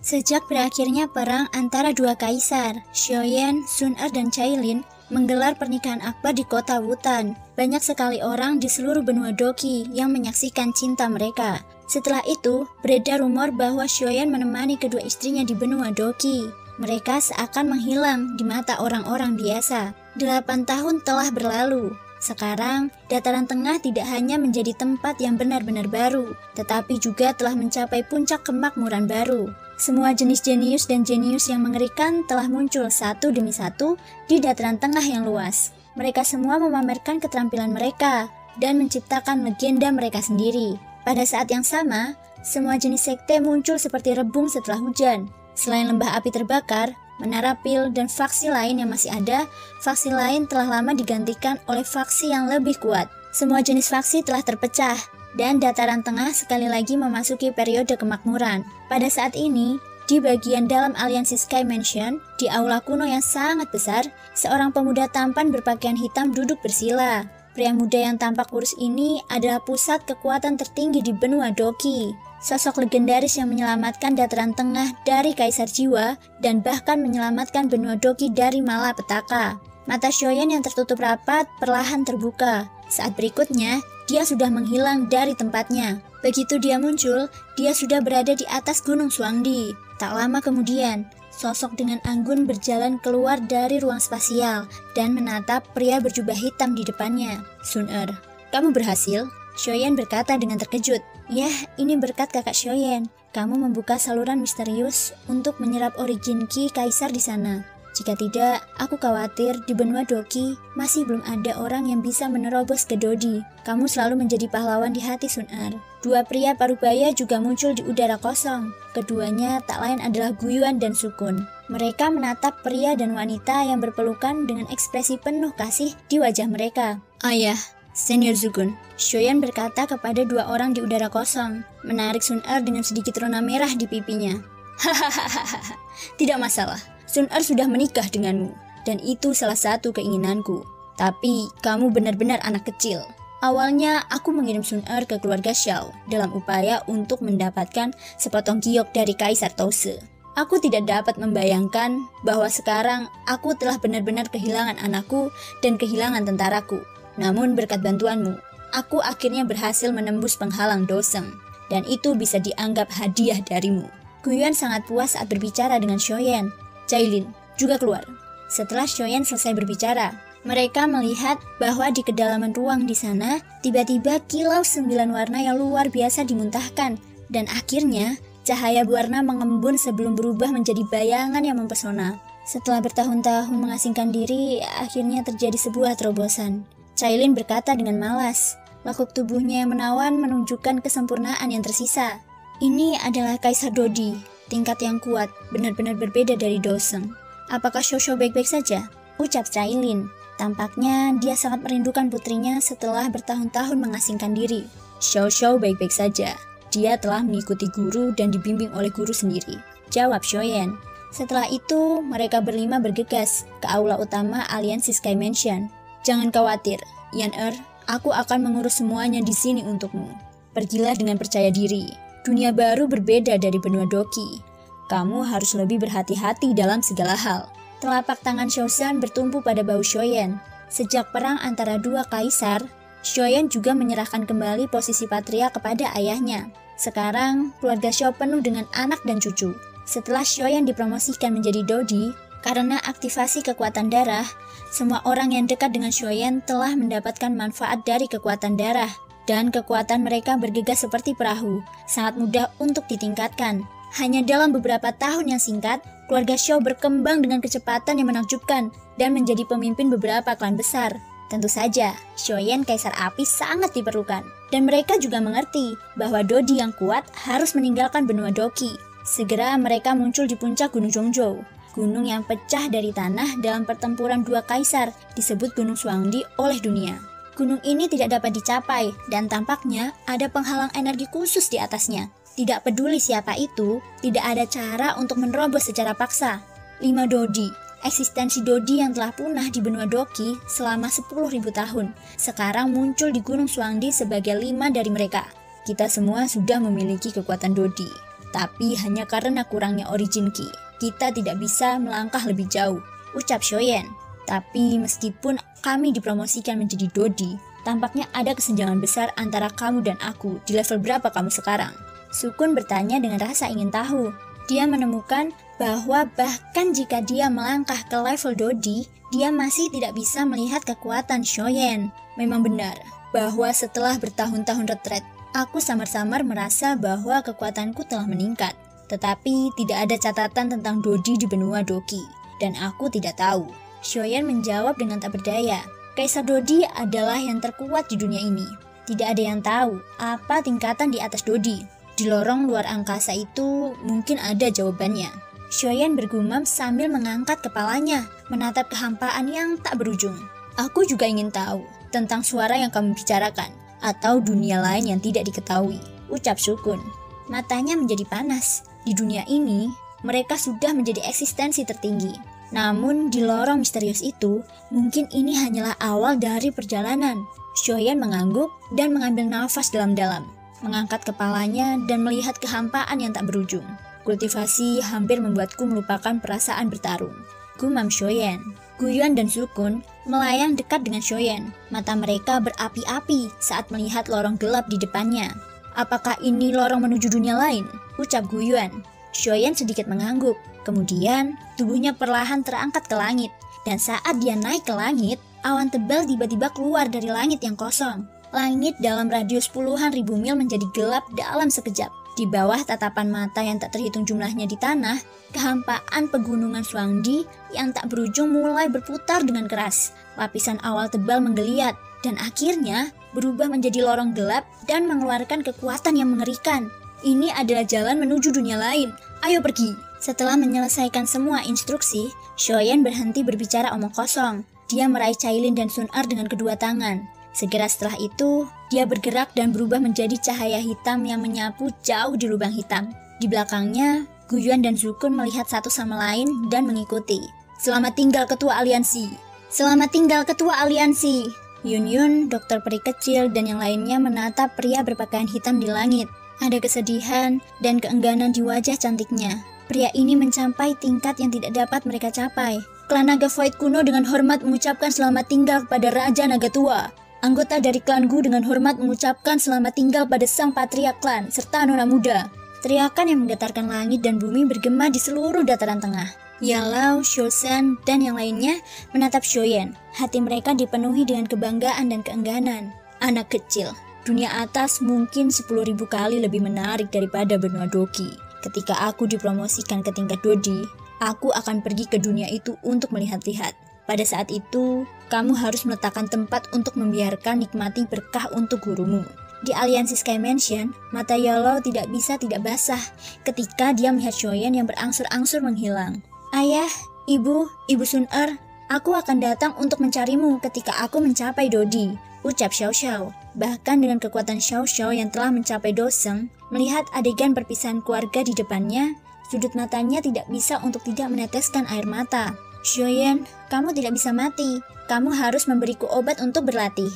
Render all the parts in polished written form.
Sejak berakhirnya perang antara dua kaisar, Xiaoyan, Sun Er, dan Cailin menggelar pernikahan akbar di kota Wutan. Banyak sekali orang di seluruh benua Doqi yang menyaksikan cinta mereka. Setelah itu, beredar rumor bahwa Xiaoyan menemani kedua istrinya di benua Doqi. Mereka seakan menghilang di mata orang-orang biasa. 8 tahun telah berlalu. Sekarang, dataran tengah tidak hanya menjadi tempat yang benar-benar baru, tetapi juga telah mencapai puncak kemakmuran baru. Semua jenis jenius dan jenius yang mengerikan telah muncul satu demi satu di dataran tengah yang luas. Mereka semua memamerkan keterampilan mereka dan menciptakan legenda mereka sendiri. Pada saat yang sama, semua jenis sekte muncul seperti rebung setelah hujan. Selain lembah api terbakar, menara pil, dan faksi lain yang masih ada, faksi lain telah lama digantikan oleh faksi yang lebih kuat. Semua jenis faksi telah terpecah, dan dataran tengah sekali lagi memasuki periode kemakmuran. Pada saat ini, di bagian dalam aliansi Sky Mansion, di aula kuno yang sangat besar, seorang pemuda tampan berpakaian hitam duduk bersila. Pria muda yang tampak kurus ini adalah pusat kekuatan tertinggi di benua Doqi. Sosok legendaris yang menyelamatkan dataran tengah dari Kaisar Jiwa dan bahkan menyelamatkan benua Doqi dari malapetaka. Mata Xiaoyan yang tertutup rapat perlahan terbuka. Saat berikutnya, dia sudah menghilang dari tempatnya. Begitu dia muncul, dia sudah berada di atas Gunung Xuangdi. Tak lama kemudian, sosok dengan anggun berjalan keluar dari ruang spasial dan menatap pria berjubah hitam di depannya. Sun Er, kamu berhasil? Xiaoyan berkata dengan terkejut. Yah, ini berkat kakak Xiaoyan. Kamu membuka saluran misterius untuk menyerap origin Qi Kaisar di sana. Jika tidak, aku khawatir di benua Doqi masih belum ada orang yang bisa menerobos ke Dodi. Kamu selalu menjadi pahlawan di hati Sun Er. Dua pria parubaya juga muncul di udara kosong. Keduanya tak lain adalah Guyuan dan Sukun. Mereka menatap pria dan wanita yang berpelukan dengan ekspresi penuh kasih di wajah mereka. Ayah, Senior Sukun, Xiaoyan berkata kepada dua orang di udara kosong, menarik Sun Er dengan sedikit rona merah di pipinya. Hahaha, tidak masalah. Sun Er sudah menikah denganmu, dan itu salah satu keinginanku. Tapi, kamu benar-benar anak kecil. Awalnya, aku mengirim Sun Er ke keluarga Xiao dalam upaya untuk mendapatkan sepotong giok dari Kaisar Tause. Aku tidak dapat membayangkan bahwa sekarang aku telah benar-benar kehilangan anakku dan kehilangan tentaraku. Namun berkat bantuanmu, aku akhirnya berhasil menembus penghalang Doseng, dan itu bisa dianggap hadiah darimu. Guyuan sangat puas saat berbicara dengan Xiaoyan. Cailin juga keluar. Setelah Xiaoyan selesai berbicara, mereka melihat bahwa di kedalaman ruang di sana, tiba-tiba kilau 9 warna yang luar biasa dimuntahkan, dan akhirnya cahaya berwarna mengembun sebelum berubah menjadi bayangan yang mempesona. Setelah bertahun-tahun mengasingkan diri, akhirnya terjadi sebuah terobosan. Cailin berkata dengan malas. Lekuk tubuhnya yang menawan menunjukkan kesempurnaan yang tersisa. Ini adalah Kaisar Dodi. Tingkat yang kuat, benar-benar berbeda dari Doseng. Apakah Xiao baik-baik saja? Ucap Cailin. Tampaknya dia sangat merindukan putrinya setelah bertahun-tahun mengasingkan diri. Xiao baik-baik saja. Dia telah mengikuti guru dan dibimbing oleh guru sendiri. Jawab Xiaoyan. Setelah itu, mereka berlima bergegas ke aula utama aliansi Sky Mansion. Jangan khawatir, Yan Er. Aku akan mengurus semuanya di sini untukmu. Pergilah dengan percaya diri. Dunia baru berbeda dari benua Doqi. Kamu harus lebih berhati-hati dalam segala hal. Telapak tangan Xiaoshan bertumpu pada bahu Xiaoyan. Sejak perang antara dua kaisar, Xiaoyan juga menyerahkan kembali posisi patria kepada ayahnya. Sekarang, keluarga Xiao penuh dengan anak dan cucu. Setelah Xiaoyan dipromosikan menjadi Dodi, karena aktivasi kekuatan darah, semua orang yang dekat dengan Xiaoyan telah mendapatkan manfaat dari kekuatan darah. Dan kekuatan mereka bergegas seperti perahu, sangat mudah untuk ditingkatkan. Hanya dalam beberapa tahun yang singkat, keluarga Xiao berkembang dengan kecepatan yang menakjubkan dan menjadi pemimpin beberapa klan besar. Tentu saja, Xiaoyan Kaisar Api sangat diperlukan. Dan mereka juga mengerti bahwa Dodi yang kuat harus meninggalkan benua Doqi. Segera mereka muncul di puncak Gunung Zhongzhou. Gunung yang pecah dari tanah dalam pertempuran dua kaisar disebut Gunung Xuangdi oleh dunia. Gunung ini tidak dapat dicapai, dan tampaknya ada penghalang energi khusus di atasnya. Tidak peduli siapa itu, tidak ada cara untuk menerobos secara paksa. 5 Dodi, eksistensi Dodi yang telah punah di benua Doqi selama 10.000 tahun, sekarang muncul di Gunung Xuangdi sebagai 5 dari mereka. Kita semua sudah memiliki kekuatan Dodi. Tapi hanya karena kurangnya origin Ki, kita tidak bisa melangkah lebih jauh, ucap Shoyen. Tapi meskipun kami dipromosikan menjadi Dodi, tampaknya ada kesenjangan besar antara kamu dan aku. Di level berapa kamu sekarang? Sukun bertanya dengan rasa ingin tahu. Dia menemukan bahwa bahkan jika dia melangkah ke level Dodi, dia masih tidak bisa melihat kekuatan Shoyen. Memang benar bahwa setelah bertahun-tahun retret, aku samar-samar merasa bahwa kekuatanku telah meningkat. Tetapi tidak ada catatan tentang Dodi di benua Doki, dan aku tidak tahu. Shoyen menjawab dengan tak berdaya. Kaisar Dodi adalah yang terkuat di dunia ini. Tidak ada yang tahu apa tingkatan di atas Dodi. Di lorong luar angkasa itu mungkin ada jawabannya. Shoyen bergumam sambil mengangkat kepalanya, menatap kehampaan yang tak berujung. Aku juga ingin tahu tentang suara yang kamu bicarakan, atau dunia lain yang tidak diketahui, ucap Sukun. Matanya menjadi panas. Di dunia ini, mereka sudah menjadi eksistensi tertinggi. Namun di lorong misterius itu, mungkin ini hanyalah awal dari perjalanan. Shoyen mengangguk dan mengambil nafas dalam-dalam, mengangkat kepalanya dan melihat kehampaan yang tak berujung. Kultivasi hampir membuatku melupakan perasaan bertarung, gumam Shoyen. Guyuan dan Sukun melayang dekat dengan Shoyen. Mata mereka berapi-api saat melihat lorong gelap di depannya. Apakah ini lorong menuju dunia lain? Ucap Guyuan. Shoyen sedikit mengangguk. Kemudian tubuhnya perlahan terangkat ke langit. Dan saat dia naik ke langit, awan tebal tiba-tiba keluar dari langit yang kosong. Langit dalam radius puluhan ribu mil menjadi gelap dalam sekejap. Di bawah tatapan mata yang tak terhitung jumlahnya di tanah, kehampaan pegunungan Suangdi yang tak berujung mulai berputar dengan keras. Lapisan awal tebal menggeliat dan akhirnya berubah menjadi lorong gelap dan mengeluarkan kekuatan yang mengerikan. Ini adalah jalan menuju dunia lain. Ayo pergi. Setelah menyelesaikan semua instruksi, Shoyen berhenti berbicara omong kosong. Dia meraih Cailin dan Sun-Er dengan kedua tangan. Segera setelah itu, dia bergerak dan berubah menjadi cahaya hitam yang menyapu jauh di lubang hitam. Di belakangnya, Guyuan dan Sukun melihat satu sama lain dan mengikuti. Selamat tinggal Ketua Aliansi. Selamat tinggal Ketua Aliansi. Yun, dokter peri kecil, dan yang lainnya menatap pria berpakaian hitam di langit. Ada kesedihan dan keengganan di wajah cantiknya. Pria ini mencapai tingkat yang tidak dapat mereka capai. Klan Naga Void kuno dengan hormat mengucapkan selamat tinggal kepada Raja Naga Tua. Anggota dari klan Gu dengan hormat mengucapkan selamat tinggal pada sang patria klan serta nona muda. Teriakan yang menggetarkan langit dan bumi bergema di seluruh dataran tengah. Yalao, Shosen, dan yang lainnya menatap Shoyen. Hati mereka dipenuhi dengan kebanggaan dan keengganan. Anak kecil, dunia atas mungkin 10.000 kali lebih menarik daripada benua Doki. Ketika aku dipromosikan ke tingkat Dodi, aku akan pergi ke dunia itu untuk melihat-lihat. Pada saat itu, kamu harus meletakkan tempat untuk membiarkan nikmati berkah untuk gurumu. Di Aliansi Sky Mansion, mata Yalao tidak bisa tidak basah ketika dia melihat Shoyen yang berangsur-angsur menghilang. Ayah, Ibu Sun-Er, aku akan datang untuk mencarimu ketika aku mencapai Dodi, ucap Xiao Xiao. Bahkan dengan kekuatan Xiao Xiao yang telah mencapai Doseng, melihat adegan perpisahan keluarga di depannya, sudut matanya tidak bisa untuk tidak meneteskan air mata. Shoyen, kamu tidak bisa mati. Kamu harus memberiku obat untuk berlatih,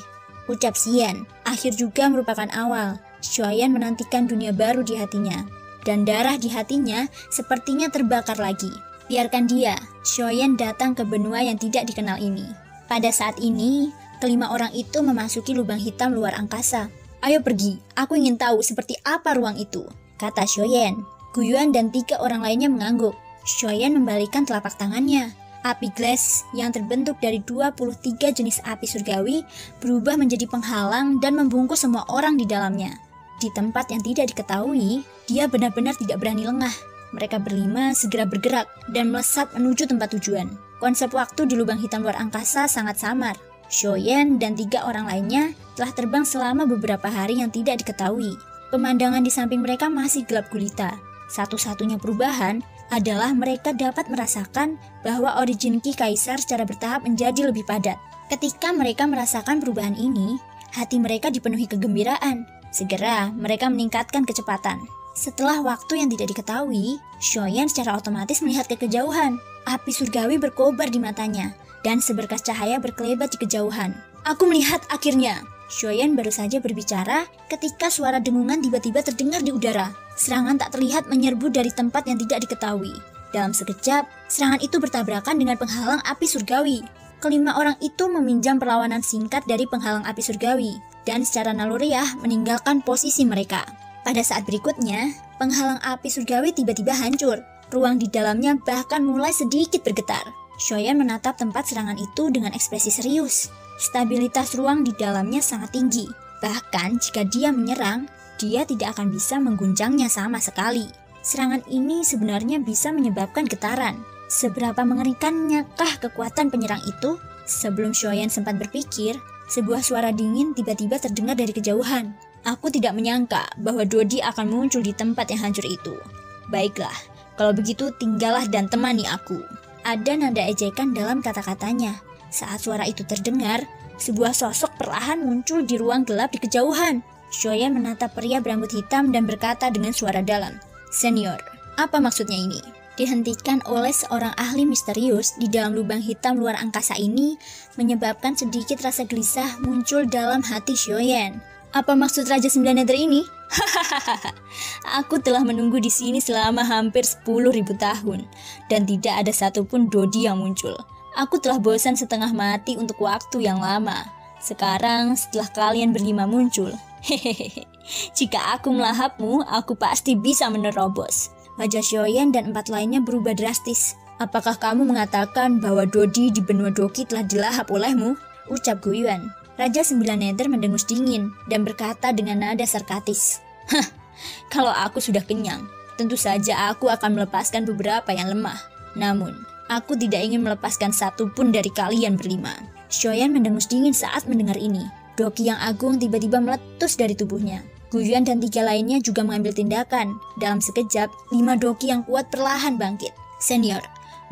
ucap Xian. Akhir juga merupakan awal. Shoyen menantikan dunia baru di hatinya. Dan darah di hatinya sepertinya terbakar lagi. Biarkan dia, Shoyen datang ke benua yang tidak dikenal ini. Pada saat ini, kelima orang itu memasuki lubang hitam luar angkasa. Ayo pergi, aku ingin tahu seperti apa ruang itu, kata Shoyen. Guyuan dan 3 orang lainnya mengangguk. Shoyen membalikkan telapak tangannya. Api glass yang terbentuk dari 23 jenis api surgawi berubah menjadi penghalang dan membungkus semua orang di dalamnya. Di tempat yang tidak diketahui, dia benar-benar tidak berani lengah. Mereka berlima segera bergerak dan melesat menuju tempat tujuan. Konsep waktu di lubang hitam luar angkasa sangat samar. Shoyen dan 3 orang lainnya telah terbang selama beberapa hari yang tidak diketahui. Pemandangan di samping mereka masih gelap gulita. Satu-satunya perubahan adalah mereka dapat merasakan bahwa origin Ki Kaisar secara bertahap menjadi lebih padat. Ketika mereka merasakan perubahan ini, hati mereka dipenuhi kegembiraan. Segera mereka meningkatkan kecepatan. Setelah waktu yang tidak diketahui, Shoyen secara otomatis melihat ke kejauhan. Api surgawi berkobar di matanya, dan seberkas cahaya berkelebat di kejauhan. Aku melihat akhirnya. Shoyen baru saja berbicara ketika suara dengungan tiba-tiba terdengar di udara. serangan tak terlihat menyerbu dari tempat yang tidak diketahui. Dalam sekejap, serangan itu bertabrakan dengan penghalang api surgawi. Kelima orang itu meminjam perlawanan singkat dari penghalang api surgawi, dan secara naluriah meninggalkan posisi mereka. Pada saat berikutnya, penghalang api surgawi tiba-tiba hancur. Ruang di dalamnya bahkan mulai sedikit bergetar. Shoyan menatap tempat serangan itu dengan ekspresi serius. Stabilitas ruang di dalamnya sangat tinggi. Bahkan jika dia menyerang, dia tidak akan bisa mengguncangnya sama sekali. Serangan ini sebenarnya bisa menyebabkan getaran. Seberapa mengerikannyakah kekuatan penyerang itu? Sebelum Shoyan sempat berpikir, sebuah suara dingin tiba-tiba terdengar dari kejauhan. Aku tidak menyangka bahwa Dodi akan muncul di tempat yang hancur itu. Baiklah, kalau begitu tinggallah dan temani aku. Ada nada ejekan dalam kata-katanya. Saat suara itu terdengar, sebuah sosok perlahan muncul di ruang gelap di kejauhan. Shoyan menatap pria berambut hitam dan berkata dengan suara dalam, "Senior, apa maksudnya ini?" Dihentikan oleh seorang ahli misterius di dalam lubang hitam luar angkasa ini menyebabkan sedikit rasa gelisah muncul dalam hati Shoyan. Apa maksud Raja 9 Nether ini? Hahaha, aku telah menunggu di sini selama hampir 10.000 tahun dan tidak ada satupun Dodi yang muncul. Aku telah bosan setengah mati untuk waktu yang lama. Sekarang setelah kalian berlima muncul, hehehe, jika aku melahapmu, aku pasti bisa menerobos. Wajah Shoyan dan 4 lainnya berubah drastis. Apakah kamu mengatakan bahwa Dodi di benua Doki telah dilahap olehmu? Ucap Guyuan. Raja 9 Nether mendengus dingin dan berkata dengan nada sarkastis, "Hah, kalau aku sudah kenyang, tentu saja aku akan melepaskan beberapa yang lemah. Namun, aku tidak ingin melepaskan satu pun dari kalian berlima." Shoyan mendengus dingin saat mendengar ini. Doki yang agung tiba-tiba meletus dari tubuhnya. Guyuan dan 3 lainnya juga mengambil tindakan. Dalam sekejap, 5 Doki yang kuat perlahan bangkit. "Senior,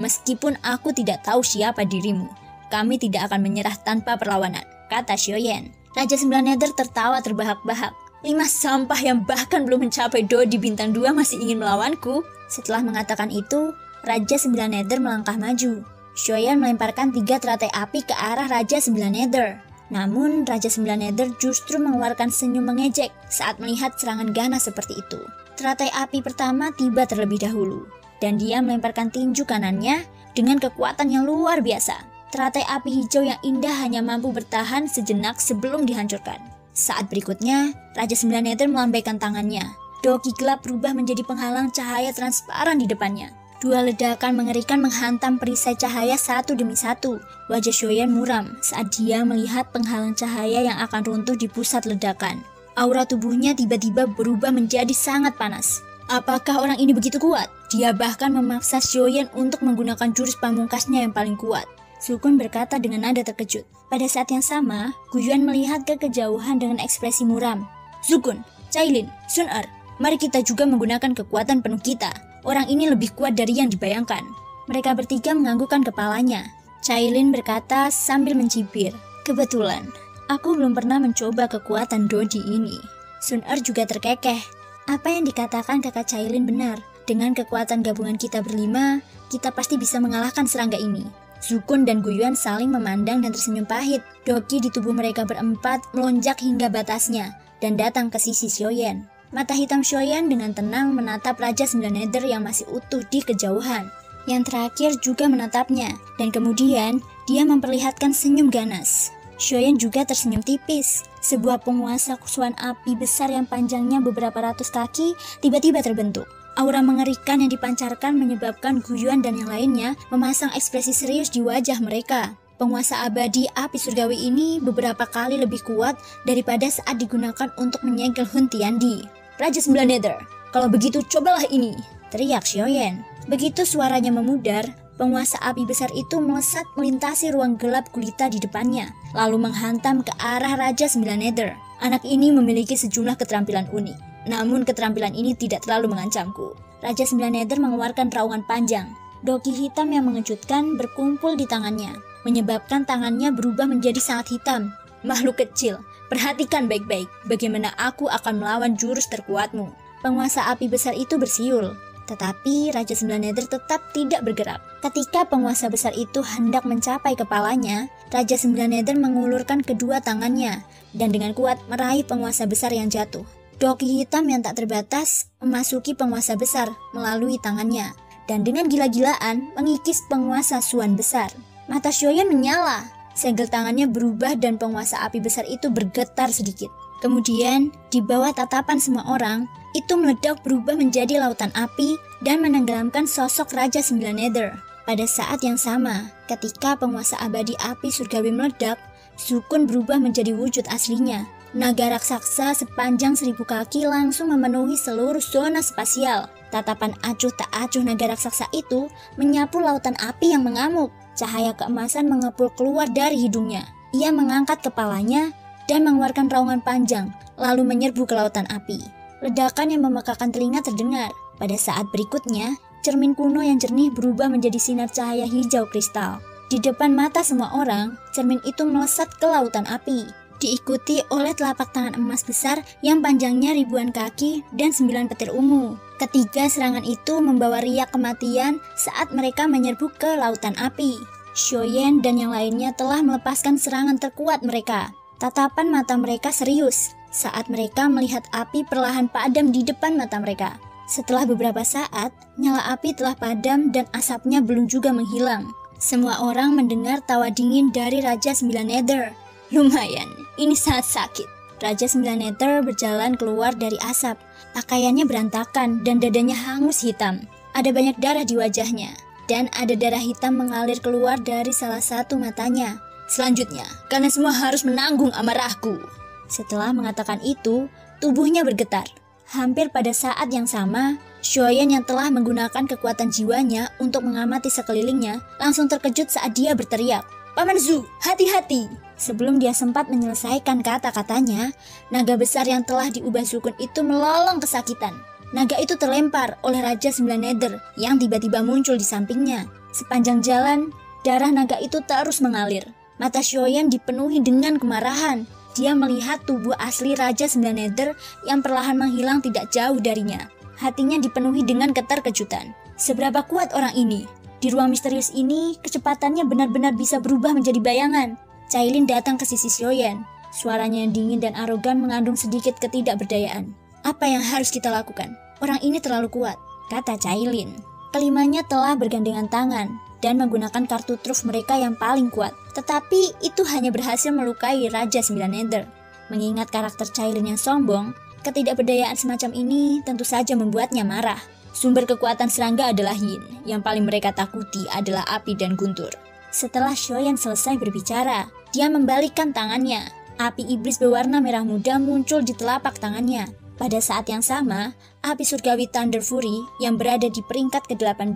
meskipun aku tidak tahu siapa dirimu, kami tidak akan menyerah tanpa perlawanan," kata Shoyan. Raja 9 Nether tertawa terbahak-bahak. 5 sampah yang bahkan belum mencapai Dodi bintang 2 masih ingin melawanku. Setelah mengatakan itu, Raja 9 Nether melangkah maju. Shoyan melemparkan 3 teratai api ke arah Raja 9 Nether. Namun, Raja 9 Nether justru mengeluarkan senyum mengejek saat melihat serangan ganas seperti itu. Teratai api pertama tiba terlebih dahulu, dan dia melemparkan tinju kanannya dengan kekuatan yang luar biasa. Teratai api hijau yang indah hanya mampu bertahan sejenak sebelum dihancurkan. Saat berikutnya, Raja 9 Nether melambaikan tangannya. Doki gelap berubah menjadi penghalang cahaya transparan di depannya. 2 ledakan mengerikan menghantam perisai cahaya satu demi satu. Wajah Shoyan muram saat dia melihat penghalang cahaya yang akan runtuh di pusat ledakan. Aura tubuhnya tiba-tiba berubah menjadi sangat panas. Apakah orang ini begitu kuat? Dia bahkan memaksa Shoyan untuk menggunakan jurus pamungkasnya yang paling kuat. Sukun berkata dengan nada terkejut. Pada saat yang sama, Guyuan melihat ke kejauhan dengan ekspresi muram. "Sukun, Cailin, Sun-Er, mari kita juga menggunakan kekuatan penuh kita. Orang ini lebih kuat dari yang dibayangkan." Mereka bertiga menganggukkan kepalanya. Cailin berkata sambil mencibir, "Kebetulan, aku belum pernah mencoba kekuatan Dodi ini." Sun-Er juga terkekeh. Apa yang dikatakan kakak Cailin benar. Dengan kekuatan gabungan kita berlima, kita pasti bisa mengalahkan serangga ini. Sukun dan Guyuan saling memandang dan tersenyum pahit. Doki di tubuh mereka berempat melonjak hingga batasnya dan datang ke sisi Shoyan. Mata hitam Shoyan dengan tenang menatap Raja 9 Nether yang masih utuh di kejauhan. Yang terakhir juga menatapnya, dan kemudian dia memperlihatkan senyum ganas. Shoyan juga tersenyum tipis. Sebuah penguasa kusuan api besar yang panjangnya beberapa ratus kaki tiba-tiba terbentuk. Aura mengerikan yang dipancarkan menyebabkan Guyuan dan yang lainnya memasang ekspresi serius di wajah mereka. Penguasa abadi api surgawi ini beberapa kali lebih kuat daripada saat digunakan untuk menyegel Hun Tiandi. "Raja 9 Nether, kalau begitu cobalah ini," teriak Shoyan. Begitu suaranya memudar, penguasa api besar itu melesat melintasi ruang gelap gulita di depannya, lalu menghantam ke arah Raja 9 Nether. Anak ini memiliki sejumlah keterampilan unik. Namun keterampilan ini tidak terlalu mengancamku. Raja 9 Nether mengeluarkan raungan panjang. Doki hitam yang mengejutkan berkumpul di tangannya, menyebabkan tangannya berubah menjadi sangat hitam. "Makhluk kecil, perhatikan baik-baik bagaimana aku akan melawan jurus terkuatmu." Penguasa api besar itu bersiul. Tetapi Raja 9 Nether tetap tidak bergerak. Ketika penguasa besar itu hendak mencapai kepalanya, Raja 9 Nether mengulurkan kedua tangannya dan dengan kuat meraih penguasa besar yang jatuh. Doki hitam yang tak terbatas memasuki penguasa besar melalui tangannya, dan dengan gila-gilaan mengikis penguasa Suan besar. Mata Xiaoyan menyala, segel tangannya berubah dan penguasa api besar itu bergetar sedikit. Kemudian, di bawah tatapan semua orang, itu meledak berubah menjadi lautan api dan menenggelamkan sosok Raja Sembilan Nether. Pada saat yang sama, ketika penguasa abadi api surgawi meledak, Sukun berubah menjadi wujud aslinya. Naga raksasa sepanjang 1000 kaki langsung memenuhi seluruh zona spasial. Tatapan acuh tak acuh naga raksasa itu menyapu lautan api yang mengamuk. Cahaya keemasan mengepul keluar dari hidungnya. Ia mengangkat kepalanya dan mengeluarkan raungan panjang, lalu menyerbu ke lautan api. Ledakan yang memekakan telinga terdengar. Pada saat berikutnya, cermin kuno yang jernih berubah menjadi sinar cahaya hijau kristal. Di depan mata semua orang, cermin itu melesat ke lautan api, diikuti oleh telapak tangan emas besar yang panjangnya ribuan kaki dan 9 petir ungu. Ketiga serangan itu membawa riak kematian saat mereka menyerbu ke lautan api. Xiaoyan dan yang lainnya telah melepaskan serangan terkuat mereka. Tatapan mata mereka serius saat mereka melihat api perlahan padam di depan mata mereka. Setelah beberapa saat, nyala api telah padam dan asapnya belum juga menghilang. Semua orang mendengar tawa dingin dari Raja Sembilan Nether. Lumayan, ini sangat sakit. Raja Sembilan Nether berjalan keluar dari asap. Pakaiannya berantakan dan dadanya hangus hitam. Ada banyak darah di wajahnya, dan ada darah hitam mengalir keluar dari salah satu matanya. Selanjutnya, kalian semua harus menanggung amarahku. Setelah mengatakan itu, tubuhnya bergetar. Hampir pada saat yang sama, Xiaoyan yang telah menggunakan kekuatan jiwanya untuk mengamati sekelilingnya langsung terkejut saat dia berteriak, "Paman Zhu, hati-hati!" Sebelum dia sempat menyelesaikan kata-katanya, naga besar yang telah diubah Sukun itu melolong kesakitan. Naga itu terlempar oleh Raja Sembilan Nether yang tiba-tiba muncul di sampingnya. Sepanjang jalan, darah naga itu terus mengalir. Mata Xiaoyan dipenuhi dengan kemarahan. Dia melihat tubuh asli Raja Sembilan Nether yang perlahan menghilang tidak jauh darinya. Hatinya dipenuhi dengan keterkejutan. Seberapa kuat orang ini? Di ruang misterius ini, kecepatannya benar-benar bisa berubah menjadi bayangan. Cailin datang ke sisi Xiaoyan. Suaranya yang dingin dan arogan mengandung sedikit ketidakberdayaan. Apa yang harus kita lakukan? Orang ini terlalu kuat, kata Cailin. Kelimanya telah bergandengan tangan dan menggunakan kartu truf mereka yang paling kuat. Tetapi itu hanya berhasil melukai Raja Sembilan Nether. Mengingat karakter Cailin yang sombong, ketidakberdayaan semacam ini tentu saja membuatnya marah. Sumber kekuatan serangga adalah Yin, yang paling mereka takuti adalah api dan guntur. Setelah Xiaoyan selesai berbicara, dia membalikkan tangannya. Api iblis berwarna merah muda muncul di telapak tangannya. Pada saat yang sama, api surgawi Thunder Fury yang berada di peringkat ke-18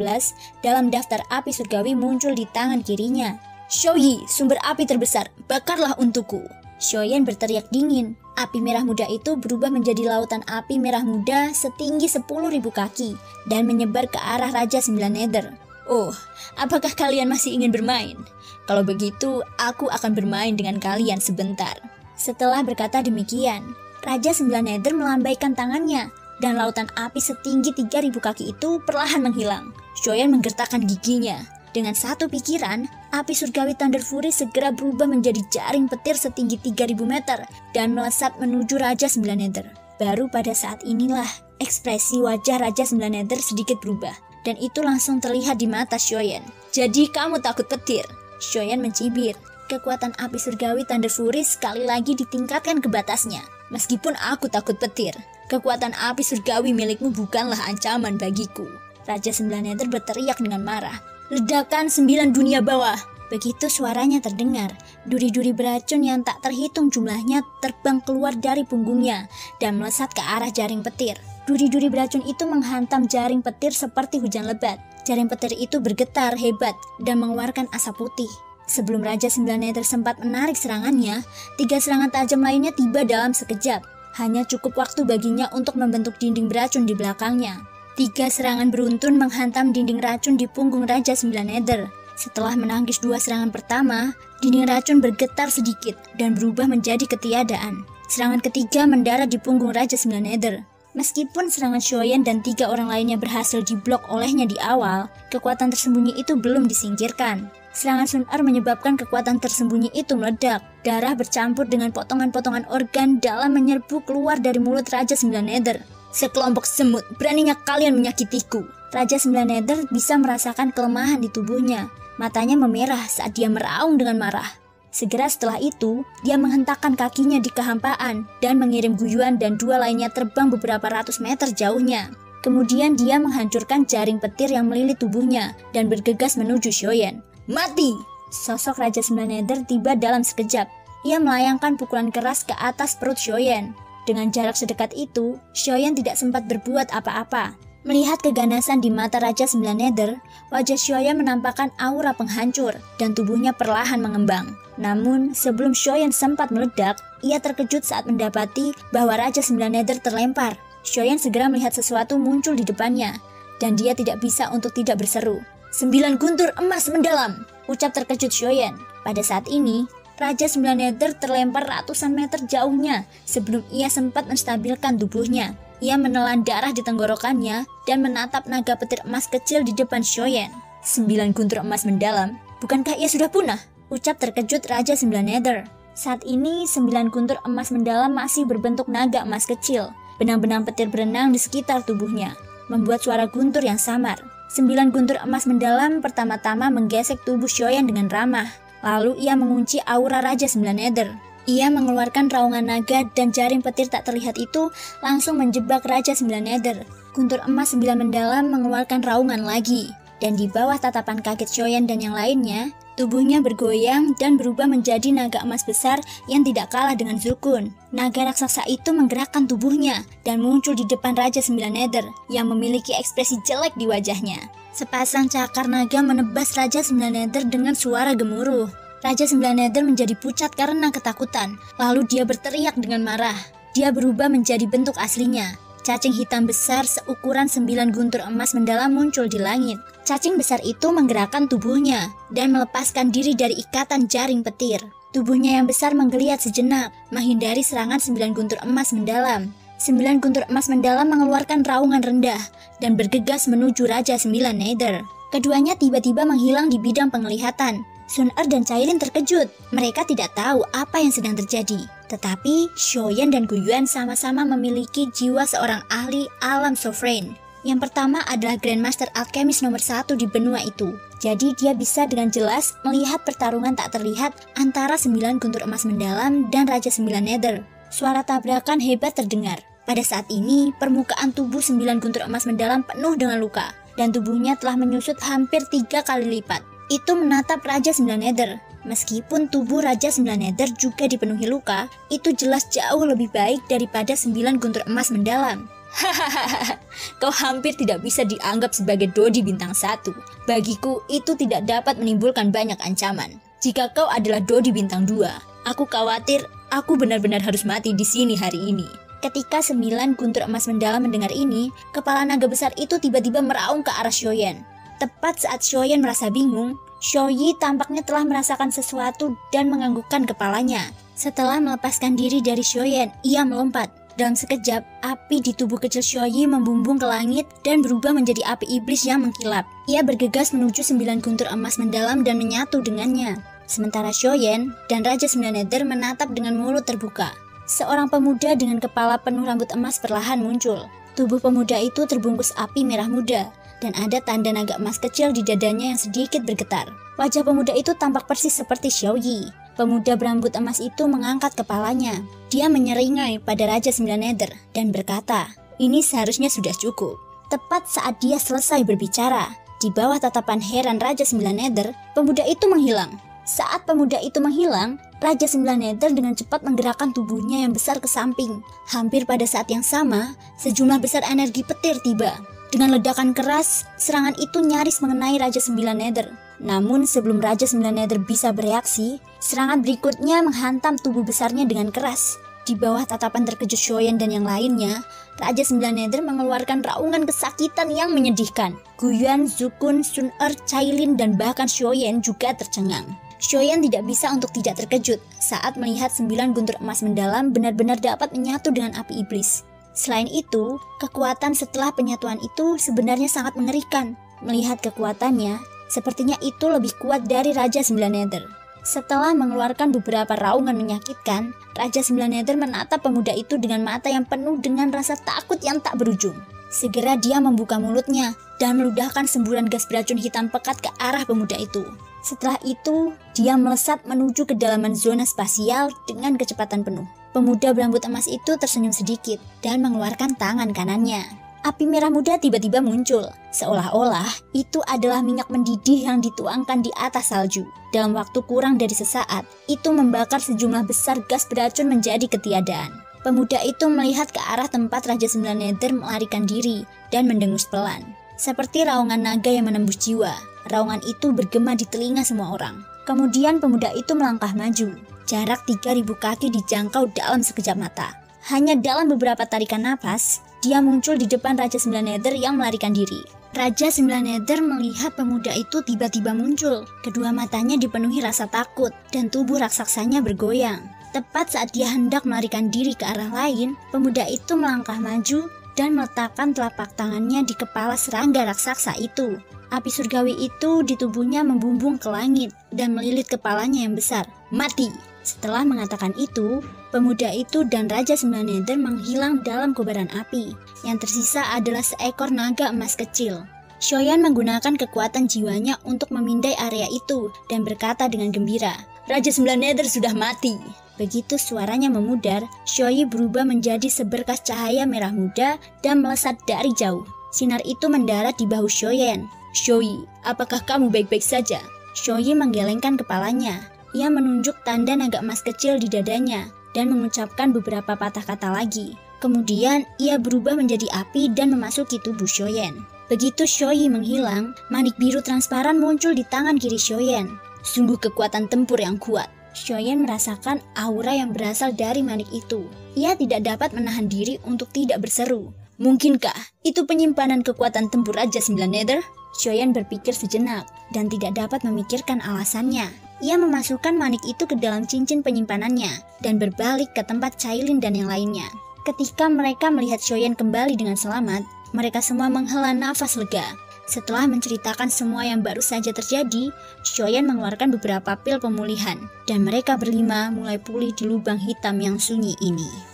dalam daftar api surgawi muncul di tangan kirinya. "Xiaoyi, sumber api terbesar, bakarlah untukku!" Xiaoyan berteriak dingin. Api merah muda itu berubah menjadi lautan api merah muda setinggi 10.000 kaki dan menyebar ke arah Raja Sembilan Nether. "Oh, apakah kalian masih ingin bermain? Kalau begitu, aku akan bermain dengan kalian sebentar." Setelah berkata demikian, Raja Sembilan Nether melambaikan tangannya, dan lautan api setinggi 3.000 kaki itu perlahan menghilang. Xiaoyan menggertakkan giginya. Dengan satu pikiran, api surgawi Thunder Fury segera berubah menjadi jaring petir setinggi 3.000 meter dan melesat menuju Raja Sembilan Nether. Baru pada saat inilah, ekspresi wajah Raja Sembilan Nether sedikit berubah, dan itu langsung terlihat di mata Xiaoyan. "Jadi kamu takut petir?" Xiaoyan mencibir. Kekuatan api surgawi Thunder Fury sekali lagi ditingkatkan ke batasnya. "Meskipun aku takut petir, kekuatan api surgawi milikmu bukanlah ancaman bagiku." Raja Sembilan Nether berteriak dengan marah. "Ledakan 9 dunia bawah!" Begitu suaranya terdengar, duri-duri beracun yang tak terhitung jumlahnya terbang keluar dari punggungnya dan melesat ke arah jaring petir. Duri-duri beracun itu menghantam jaring petir seperti hujan lebat. Jaring petir itu bergetar hebat dan mengeluarkan asap putih. Sebelum Raja Sembilan Nether sempat menarik serangannya, 3 serangan tajam lainnya tiba dalam sekejap. Hanya cukup waktu baginya untuk membentuk dinding beracun di belakangnya. 3 serangan beruntun menghantam dinding racun di punggung Raja Sembilan Nether. Setelah menangkis 2 serangan pertama, dinding racun bergetar sedikit dan berubah menjadi ketiadaan. Serangan ketiga mendarat di punggung Raja Sembilan Nether. Meskipun serangan Xiaoyan dan 3 orang lainnya berhasil diblok olehnya di awal, kekuatan tersembunyi itu belum disingkirkan. Serangan Sun Er menyebabkan kekuatan tersembunyi itu meledak. Darah bercampur dengan potongan-potongan organ dalam menyerbu keluar dari mulut Raja Sembilan Nether. "Sekelompok semut, beraninya kalian menyakitiku." Raja Sembilan Nether bisa merasakan kelemahan di tubuhnya. Matanya memerah saat dia meraung dengan marah. Segera setelah itu, dia menghentakkan kakinya di kehampaan dan mengirim Guyuan dan dua lainnya terbang beberapa ratus meter jauhnya. Kemudian dia menghancurkan jaring petir yang melilit tubuhnya dan bergegas menuju Xiaoyan. "Mati!" Sosok Raja Sembilan Nether tiba dalam sekejap. Ia melayangkan pukulan keras ke atas perut Xiaoyan. Dengan jarak sedekat itu, Xiaoyan tidak sempat berbuat apa-apa. Melihat keganasan di mata Raja Sembilan Nether, wajah Xiaoyan menampakkan aura penghancur dan tubuhnya perlahan mengembang. Namun, sebelum Xiaoyan sempat meledak, ia terkejut saat mendapati bahwa Raja Sembilan Nether terlempar. Xiaoyan segera melihat sesuatu muncul di depannya, dan dia tidak bisa untuk tidak berseru. "9 guntur emas mendalam!" ucap terkejut Xiaoyan. Pada saat ini, Raja Sembilan Nether terlempar ratusan meter jauhnya sebelum ia sempat menstabilkan tubuhnya. Ia menelan darah di tenggorokannya dan menatap naga petir emas kecil di depan Xiaoyan. "9 guntur emas mendalam? Bukankah ia sudah punah?" ucap terkejut Raja Sembilan Nether. Saat ini, 9 guntur emas mendalam masih berbentuk naga emas kecil. Benang-benang petir berenang di sekitar tubuhnya, membuat suara guntur yang samar. 9 guntur emas mendalam pertama-tama menggesek tubuh Xiaoyan dengan ramah. Lalu ia mengunci aura Raja Sembilan Nether. Ia mengeluarkan raungan naga dan jaring petir tak terlihat itu langsung menjebak Raja Sembilan Nether. Guntur emas 9 mendalam mengeluarkan raungan lagi. Dan di bawah tatapan kaget Xiaoyan dan yang lainnya, tubuhnya bergoyang dan berubah menjadi naga emas besar yang tidak kalah dengan Zukun. Naga raksasa itu menggerakkan tubuhnya dan muncul di depan Raja Sembilan Nether yang memiliki ekspresi jelek di wajahnya. Sepasang cakar naga menebas Raja Sembilan Nether dengan suara gemuruh. Raja Sembilan Nether menjadi pucat karena ketakutan. Lalu dia berteriak dengan marah. Dia berubah menjadi bentuk aslinya. Cacing hitam besar seukuran 9 guntur emas mendalam muncul di langit. Cacing besar itu menggerakkan tubuhnya dan melepaskan diri dari ikatan jaring petir. Tubuhnya yang besar menggeliat sejenak, menghindari serangan 9 guntur emas mendalam. 9 guntur emas mendalam mengeluarkan raungan rendah dan bergegas menuju Raja Sembilan Nether. Keduanya tiba-tiba menghilang di bidang penglihatan. Sun Er dan Cailin terkejut. Mereka tidak tahu apa yang sedang terjadi. Tetapi Xiaoyan dan Guyuan sama-sama memiliki jiwa seorang ahli alam sovereign. Yang pertama adalah Grandmaster Alchemist nomor 1 di benua itu. Jadi dia bisa dengan jelas melihat pertarungan tak terlihat antara 9 guntur emas mendalam dan Raja Sembilan Nether. Suara tabrakan hebat terdengar. Pada saat ini, permukaan tubuh 9 guntur emas mendalam penuh dengan luka. Dan tubuhnya telah menyusut hampir 3 kali lipat. Itu menatap Raja Sembilan Nether. Meskipun tubuh Raja Sembilan Nether juga dipenuhi luka, itu jelas jauh lebih baik daripada 9 guntur emas mendalam. "Hahaha, kau hampir tidak bisa dianggap sebagai Dodi bintang 1. Bagiku itu tidak dapat menimbulkan banyak ancaman. Jika kau adalah Dodi bintang 2, aku khawatir aku benar-benar harus mati di sini hari ini." Ketika 9 guntur emas mendalam mendengar ini, kepala naga besar itu tiba-tiba meraung ke arah Xiaoyan. Tepat saat Xiaoyan merasa bingung, Xiaoyi tampaknya telah merasakan sesuatu dan menganggukkan kepalanya. Setelah melepaskan diri dari Xiaoyan, ia melompat. Dalam sekejap, api di tubuh kecil Xiaoyi membumbung ke langit dan berubah menjadi api iblis yang mengkilap. Ia bergegas menuju 9 guntur emas mendalam dan menyatu dengannya. Sementara Xiaoyan dan Raja Sembilan Nether menatap dengan mulut terbuka. Seorang pemuda dengan kepala penuh rambut emas perlahan muncul. Tubuh pemuda itu terbungkus api merah muda, dan ada tanda naga emas kecil di dadanya yang sedikit bergetar. Wajah pemuda itu tampak persis seperti Xiaoyi. Pemuda berambut emas itu mengangkat kepalanya. Dia menyeringai pada Raja Sembilan Nether dan berkata, "Ini seharusnya sudah cukup." Tepat saat dia selesai berbicara, di bawah tatapan heran Raja Sembilan Nether, pemuda itu menghilang. Saat pemuda itu menghilang, Raja Sembilan Nether dengan cepat menggerakkan tubuhnya yang besar ke samping. Hampir pada saat yang sama, sejumlah besar energi petir tiba. Dengan ledakan keras, serangan itu nyaris mengenai Raja Sembilan Nether. Namun sebelum Raja Sembilan Nether bisa bereaksi, serangan berikutnya menghantam tubuh besarnya dengan keras. Di bawah tatapan terkejut Xiaoyan dan yang lainnya, Raja Sembilan Nether mengeluarkan raungan kesakitan yang menyedihkan. Guyuan, Zukun, Sun Er, Cailin, dan bahkan Xiaoyan juga tercengang. Xiaoyan tidak bisa untuk tidak terkejut saat melihat 9 guntur emas mendalam benar-benar dapat menyatu dengan api iblis. Selain itu, kekuatan setelah penyatuan itu sebenarnya sangat mengerikan. Melihat kekuatannya, Sepertinya itu lebih kuat dari Raja Sembilan Nether. Setelah mengeluarkan beberapa raungan menyakitkan, Raja Sembilan Nether menatap pemuda itu dengan mata yang penuh dengan rasa takut yang tak berujung. Segera dia membuka mulutnya dan meludahkan semburan gas beracun hitam pekat ke arah pemuda itu. Setelah itu, dia melesat menuju kedalaman zona spasial dengan kecepatan penuh. Pemuda berambut emas itu tersenyum sedikit dan mengeluarkan tangan kanannya. Api merah muda tiba-tiba muncul, seolah-olah itu adalah minyak mendidih yang dituangkan di atas salju. Dalam waktu kurang dari sesaat, itu membakar sejumlah besar gas beracun menjadi ketiadaan. Pemuda itu melihat ke arah tempat Raja Sembilan Nether melarikan diri dan mendengus pelan. Seperti raungan naga yang menembus jiwa, raungan itu bergema di telinga semua orang. Kemudian pemuda itu melangkah maju. Jarak 3000 kaki dijangkau dalam sekejap mata. Hanya dalam beberapa tarikan napas, dia muncul di depan Raja Sembilan Nether yang melarikan diri. Raja Sembilan Nether melihat pemuda itu tiba-tiba muncul. Kedua matanya dipenuhi rasa takut dan tubuh raksasanya bergoyang. Tepat saat dia hendak melarikan diri ke arah lain, pemuda itu melangkah maju dan meletakkan telapak tangannya di kepala serangga raksasa itu. Api surgawi itu di tubuhnya membumbung ke langit dan melilit kepalanya yang besar. Mati! Setelah mengatakan itu, pemuda itu dan Raja Sembilan Nether menghilang dalam kobaran api. Yang tersisa adalah seekor naga emas kecil. Shoyan menggunakan kekuatan jiwanya untuk memindai area itu dan berkata dengan gembira, Raja Sembilan Nether sudah mati. Begitu suaranya memudar, Shoyi berubah menjadi seberkas cahaya merah muda dan melesat dari jauh. Sinar itu mendarat di bahu Shoyan. Shoyi, apakah kamu baik-baik saja? Shoyi menggelengkan kepalanya. Ia menunjuk tanda naga emas kecil di dadanya dan mengucapkan beberapa patah kata lagi. Kemudian ia berubah menjadi api dan memasuki tubuh Shoyan. Begitu Shoyi menghilang, manik biru transparan muncul di tangan kiri Shoyan. Sungguh kekuatan tempur yang kuat. Shoyan merasakan aura yang berasal dari manik itu. Ia tidak dapat menahan diri untuk tidak berseru. Mungkinkah itu penyimpanan kekuatan tempur Raja Sembilan Nether? Shoyan berpikir sejenak dan tidak dapat memikirkan alasannya. Ia memasukkan manik itu ke dalam cincin penyimpanannya dan berbalik ke tempat Cailin dan yang lainnya. Ketika mereka melihat Shoyan kembali dengan selamat, mereka semua menghela nafas lega. Setelah menceritakan semua yang baru saja terjadi, Shoyan mengeluarkan beberapa pil pemulihan, dan mereka berlima mulai pulih di lubang hitam yang sunyi ini.